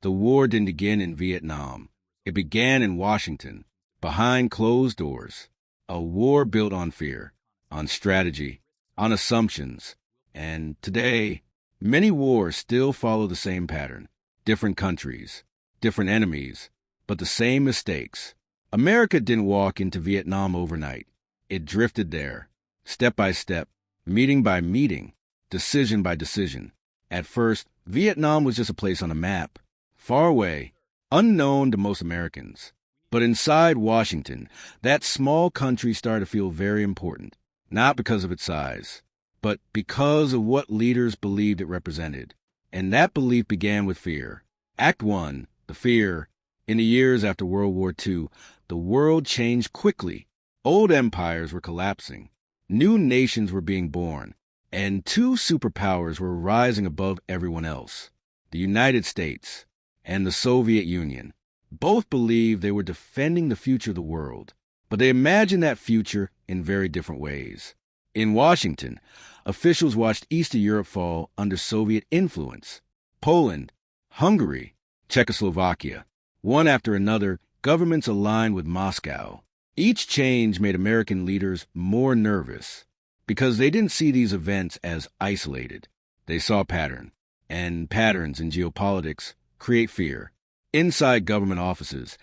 The war didn't begin in Vietnam. It began in Washington, behind closed doors. A war built on fear, on strategy, on assumptions. And today, many wars still follow the same pattern. Different countries, different enemies, but the same mistakes. America didn't walk into Vietnam overnight. It drifted there, step by step, meeting by meeting, decision by decision. At first, Vietnam was just a place on a map, far away, unknown to most Americans. But inside Washington, that small country started to feel very important, not because of its size, but because of what leaders believed it represented. And that belief began with fear. Act 1, the fear. In the years after World War II, the world changed quickly. Old empires were collapsing. New nations were being born. And two superpowers were rising above everyone else. The United States and the Soviet Union. Both believed they were defending the future of the world, but they imagined that future in very different ways. In Washington, officials watched Eastern Europe fall under Soviet influence. Poland, Hungary, Czechoslovakia. One after another, governments aligned with Moscow. Each change made American leaders more nervous because they didn't see these events as isolated. They saw pattern, and patterns in geopolitics create fear. Inside government offices,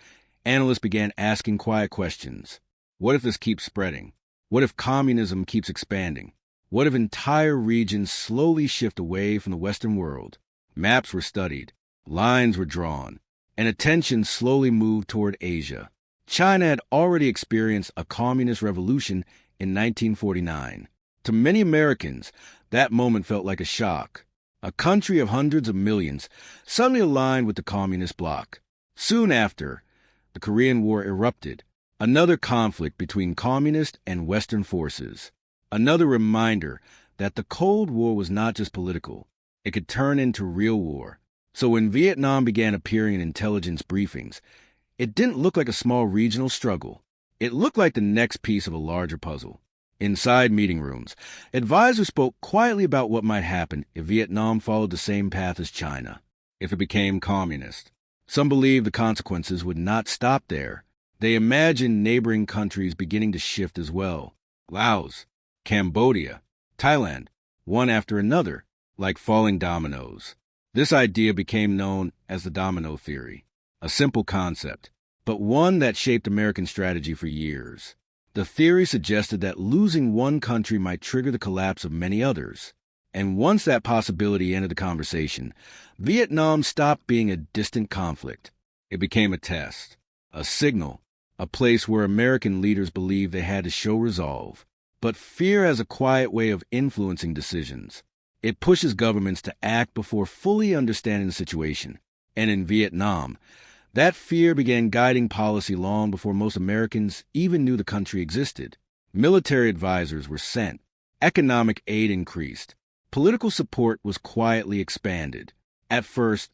analysts began asking quiet questions. What if this keeps spreading? What if communism keeps expanding? What if entire regions slowly shift away from the Western world? Maps were studied, lines were drawn, and attention slowly moved toward Asia. China had already experienced a communist revolution in 1949. To many Americans, that moment felt like a shock. A country of hundreds of millions suddenly aligned with the communist bloc. Soon after, the Korean War erupted, another conflict between communist and Western forces. Another reminder that the Cold War was not just political. It could turn into real war. So when Vietnam began appearing in intelligence briefings, it didn't look like a small regional struggle. It looked like the next piece of a larger puzzle. Inside meeting rooms, advisors spoke quietly about what might happen if Vietnam followed the same path as China, if it became communist. Some believed the consequences would not stop there. They imagined neighboring countries beginning to shift as well. Laos, Cambodia, Thailand, one after another, like falling dominoes. This idea became known as the domino theory, a simple concept, but one that shaped American strategy for years. The theory suggested that losing one country might trigger the collapse of many others. And once that possibility entered the conversation, Vietnam stopped being a distant conflict. It became a test, a signal, a place where American leaders believed they had to show resolve. But fear has a quiet way of influencing decisions. It pushes governments to act before fully understanding the situation. And in Vietnam, that fear began guiding policy long before most Americans even knew the country existed. Military advisors were sent. Economic aid increased. Political support was quietly expanded. At first,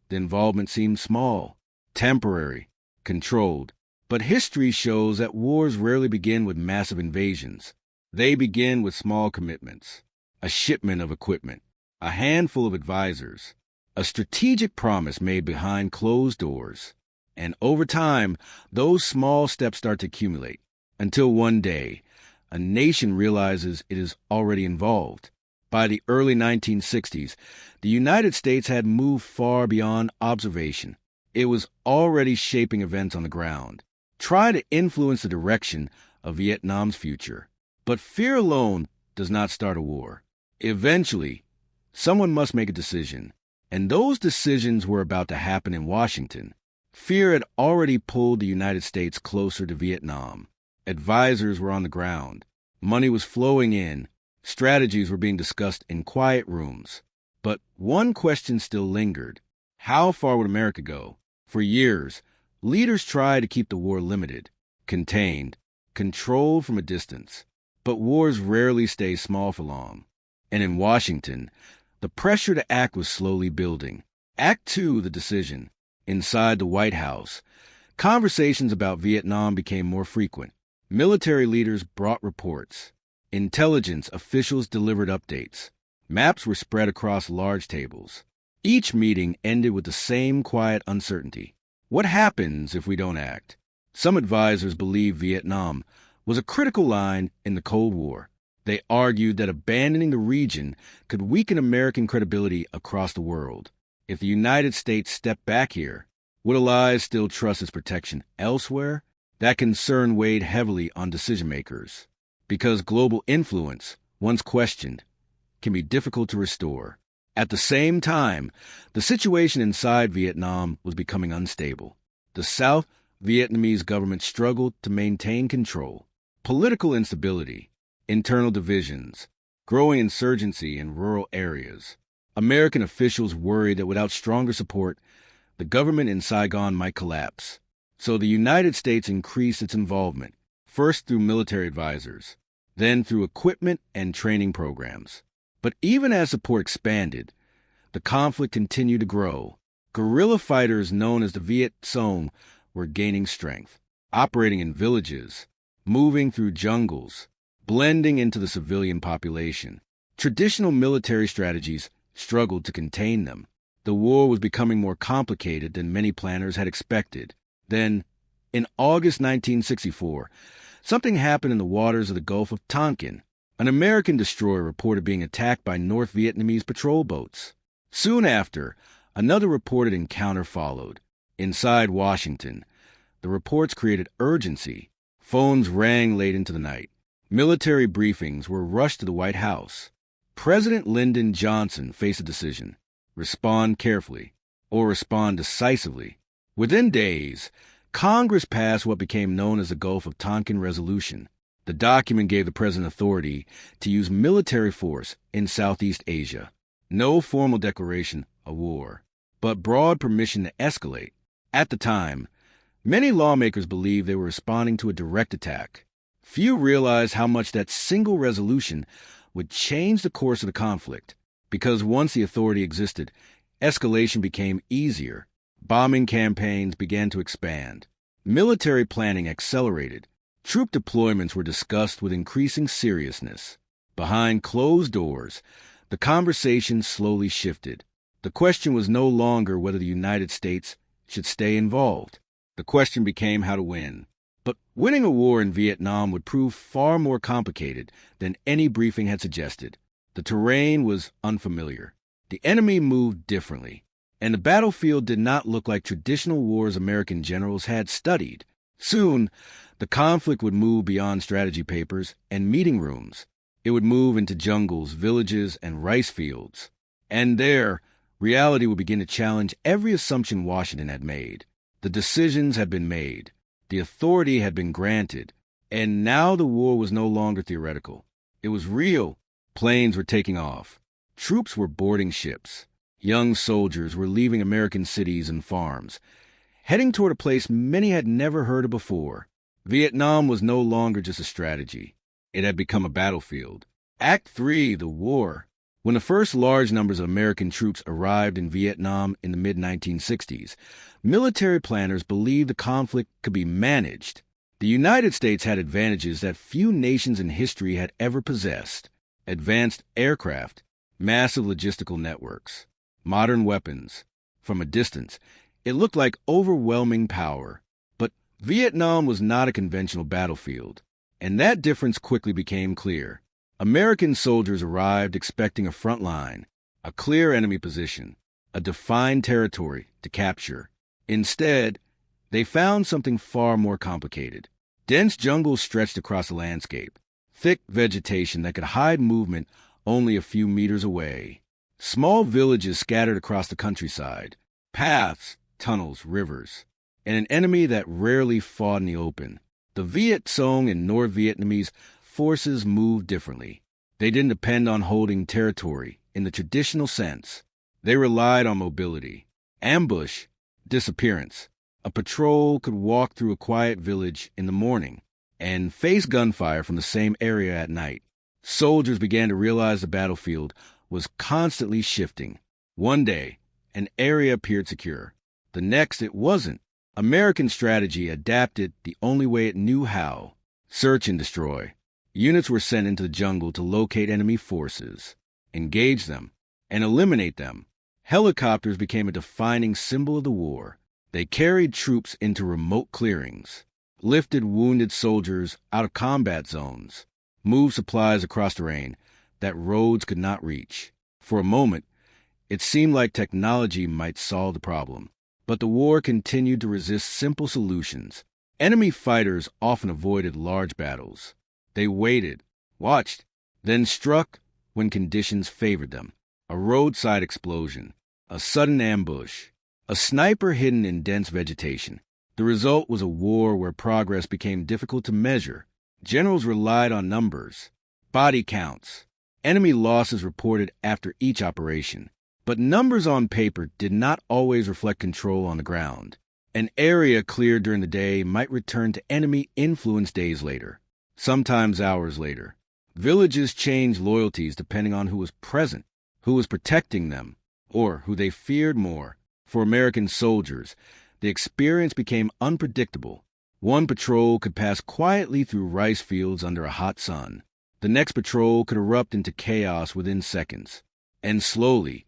the involvement seemed small, temporary, controlled. But history shows that wars rarely begin with massive invasions. They begin with small commitments, a shipment of equipment, a handful of advisors, a strategic promise made behind closed doors. And over time, those small steps start to accumulate, until one day, a nation realizes it is already involved. By the early 1960s, the United States had moved far beyond observation. It was already shaping events on the ground, trying to influence the direction of Vietnam's future. But fear alone does not start a war. Eventually, someone must make a decision. And those decisions were about to happen in Washington. Fear had already pulled the United States closer to Vietnam. Advisors were on the ground. Money was flowing in. Strategies were being discussed in quiet rooms. But one question still lingered. How far would America go? For years, leaders tried to keep the war limited, contained, controlled from a distance. But wars rarely stay small for long. And in Washington, the pressure to act was slowly building. Act 2, the decision. Inside the White House, conversations about Vietnam became more frequent. Military leaders brought reports. Intelligence officials delivered updates. Maps were spread across large tables. Each meeting ended with the same quiet uncertainty. What happens if we don't act? Some advisors believed Vietnam was a critical line in the Cold War. They argued that abandoning the region could weaken American credibility across the world. If the United States stepped back here, would allies still trust its protection elsewhere? That concern weighed heavily on decision-makers, because global influence, once questioned, can be difficult to restore. At the same time, the situation inside Vietnam was becoming unstable. The South Vietnamese government struggled to maintain control. Political instability, internal divisions, growing insurgency in rural areas. American officials worried that without stronger support, the government in Saigon might collapse. So the United States increased its involvement, first through military advisors, then through equipment and training programs. But even as support expanded, the conflict continued to grow. Guerrilla fighters known as the Viet Cong were gaining strength, operating in villages, moving through jungles, blending into the civilian population. Traditional military strategies struggled to contain them. The war was becoming more complicated than many planners had expected. Then, in August 1964, something happened in the waters of the Gulf of Tonkin. An American destroyer reported being attacked by North Vietnamese patrol boats. Soon after, another reported encounter followed. Inside Washington, the reports created urgency. Phones rang late into the night. Military briefings were rushed to the White House. President Lyndon Johnson faced a decision: respond carefully or respond decisively. Within days, Congress passed what became known as the Gulf of Tonkin Resolution. The document gave the president authority to use military force in Southeast Asia. No formal declaration of war, but broad permission to escalate. At the time, many lawmakers believed they were responding to a direct attack. Few realized how much that single resolution would change the course of the conflict, because once the authority existed, escalation became easier. Bombing campaigns began to expand. Military planning accelerated. Troop deployments were discussed with increasing seriousness. Behind closed doors, the conversation slowly shifted. The question was no longer whether the United States should stay involved. The question became how to win. But winning a war in Vietnam would prove far more complicated than any briefing had suggested. The terrain was unfamiliar. The enemy moved differently, and the battlefield did not look like traditional wars American generals had studied. Soon, the conflict would move beyond strategy papers and meeting rooms. It would move into jungles, villages, and rice fields. And there, reality would begin to challenge every assumption Washington had made. The decisions had been made. The authority had been granted. And now the war was no longer theoretical. It was real. Planes were taking off. Troops were boarding ships. Young soldiers were leaving American cities and farms, heading toward a place many had never heard of before. Vietnam was no longer just a strategy. It had become a battlefield. Act 3, the war. When the first large numbers of American troops arrived in Vietnam in the mid-1960s, military planners believed the conflict could be managed. The United States had advantages that few nations in history had ever possessed: advanced aircraft, massive logistical networks, modern weapons. From a distance, it looked like overwhelming power. But Vietnam was not a conventional battlefield, and that difference quickly became clear. American soldiers arrived expecting a front line, a clear enemy position, a defined territory to capture. Instead, they found something far more complicated. Dense jungles stretched across the landscape, thick vegetation that could hide movement only a few meters away. Small villages scattered across the countryside, paths, tunnels, rivers, and an enemy that rarely fought in the open. The Viet Cong and North Vietnamese forces moved differently. They didn't depend on holding territory in the traditional sense. They relied on mobility, ambush, disappearance. A patrol could walk through a quiet village in the morning and face gunfire from the same area at night. Soldiers began to realize the battlefield was constantly shifting. One day, an area appeared secure. The next, it wasn't. American strategy adapted the only way it knew how: search and destroy. Units were sent into the jungle to locate enemy forces, engage them, and eliminate them. Helicopters became a defining symbol of the war. They carried troops into remote clearings, lifted wounded soldiers out of combat zones, moved supplies across terrain that roads could not reach. For a moment, it seemed like technology might solve the problem. But the war continued to resist simple solutions. Enemy fighters often avoided large battles. They waited, watched, then struck when conditions favored them. A roadside explosion, a sudden ambush, a sniper hidden in dense vegetation. The result was a war where progress became difficult to measure. Generals relied on numbers, body counts, enemy losses reported after each operation. But numbers on paper did not always reflect control on the ground. An area cleared during the day might return to enemy influence days later, sometimes hours later. Villages changed loyalties depending on who was present, who was protecting them, or who they feared more. For American soldiers, the experience became unpredictable. One patrol could pass quietly through rice fields under a hot sun. The next patrol could erupt into chaos within seconds. And slowly,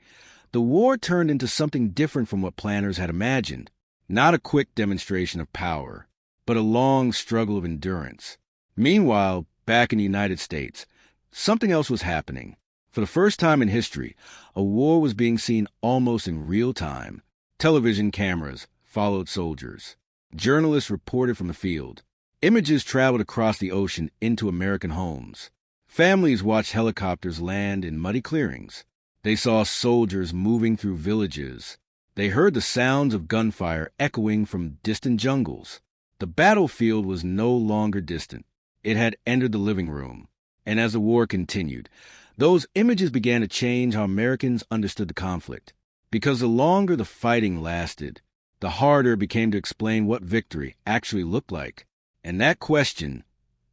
the war turned into something different from what planners had imagined. Not a quick demonstration of power, but a long struggle of endurance. Meanwhile, back in the United States, something else was happening. For the first time in history, a war was being seen almost in real time. Television cameras followed soldiers. Journalists reported from the field. Images traveled across the ocean into American homes. Families watched helicopters land in muddy clearings. They saw soldiers moving through villages. They heard the sounds of gunfire echoing from distant jungles. The battlefield was no longer distant. It had entered the living room. And as the war continued, those images began to change how Americans understood the conflict. Because the longer the fighting lasted, the harder it became to explain what victory actually looked like. And that question,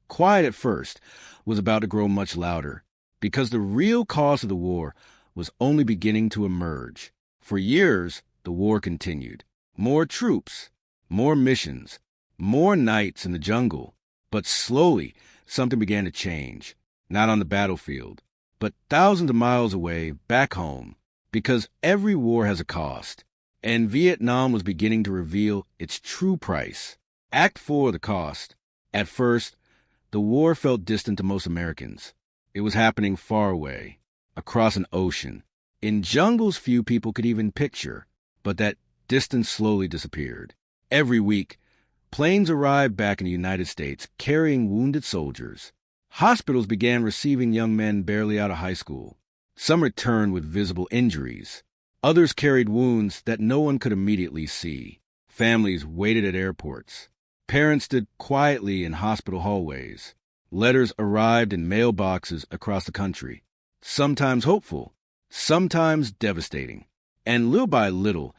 quiet at first, was about to grow much louder. Because the real cause of the war was only beginning to emerge. For years, the war continued. More troops, more missions, more nights in the jungle. But slowly, something began to change. Not on the battlefield, but thousands of miles away, back home. Because every war has a cost. And Vietnam was beginning to reveal its true price. Act 4, the cost. At first, the war felt distant to most Americans. It was happening far away, across an ocean, in jungles few people could even picture, but that distance slowly disappeared. Every week, planes arrived back in the United States carrying wounded soldiers. Hospitals began receiving young men barely out of high school. Some returned with visible injuries. Others carried wounds that no one could immediately see. Families waited at airports. Parents stood quietly in hospital hallways. Letters arrived in mailboxes across the country, sometimes hopeful, sometimes devastating. And little by little,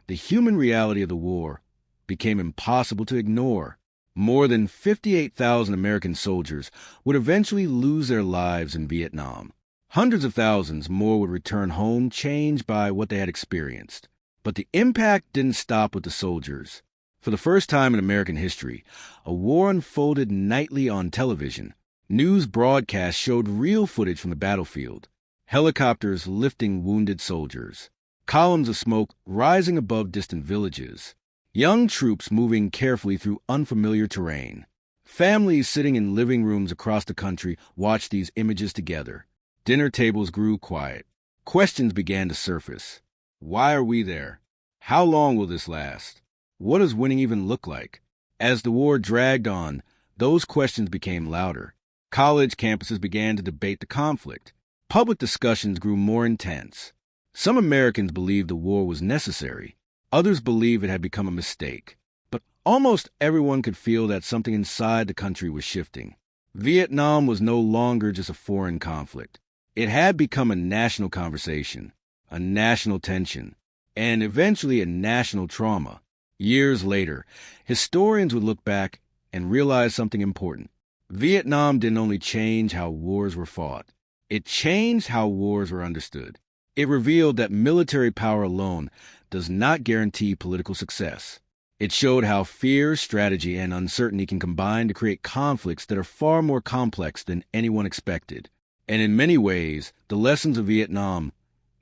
the human reality of the war became impossible to ignore. More than 58,000 American soldiers would eventually lose their lives in Vietnam. Hundreds of thousands more would return home changed by what they had experienced. But the impact didn't stop with the soldiers. For the first time in American history, a war unfolded nightly on television. News broadcasts showed real footage from the battlefield. Helicopters lifting wounded soldiers. Columns of smoke rising above distant villages. Young troops moving carefully through unfamiliar terrain. Families sitting in living rooms across the country watched these images together. Dinner tables grew quiet. Questions began to surface. Why are we there? How long will this last? What does winning even look like? As the war dragged on, those questions became louder. College campuses began to debate the conflict. Public discussions grew more intense. Some Americans believed the war was necessary. Others believed it had become a mistake. But almost everyone could feel that something inside the country was shifting. Vietnam was no longer just a foreign conflict. It had become a national conversation, a national tension, and eventually a national trauma. Years later, historians would look back and realize something important. Vietnam didn't only change how wars were fought. It changed how wars were understood. It revealed that military power alone does not guarantee political success. It showed how fear, strategy, and uncertainty can combine to create conflicts that are far more complex than anyone expected. And in many ways, the lessons of Vietnam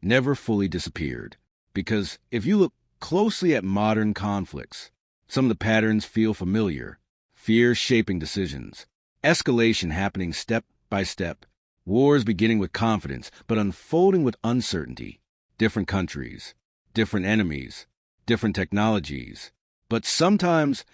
never fully disappeared. Because if you look closely at modern conflicts, some of the patterns feel familiar. Fear shaping decisions, escalation happening step by step, wars beginning with confidence but unfolding with uncertainty, different countries, different enemies, different technologies, but sometimes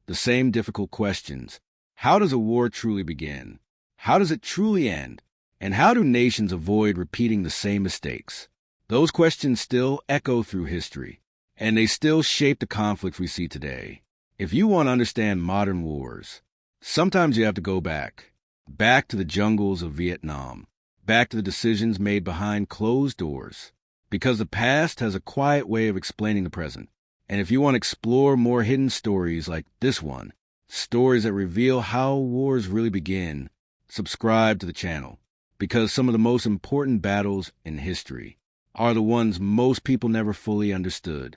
the same difficult questions. How does a war truly begin? How does it truly end? And how do nations avoid repeating the same mistakes? Those questions still echo through history, and they still shape the conflicts we see today. If you want to understand modern wars, sometimes you have to go back to the jungles of Vietnam, back to the decisions made behind closed doors, because the past has a quiet way of explaining the present. And if you want to explore more hidden stories like this one, stories that reveal how wars really begin, subscribe to the channel, because some of the most important battles in history are the ones most people never fully understood.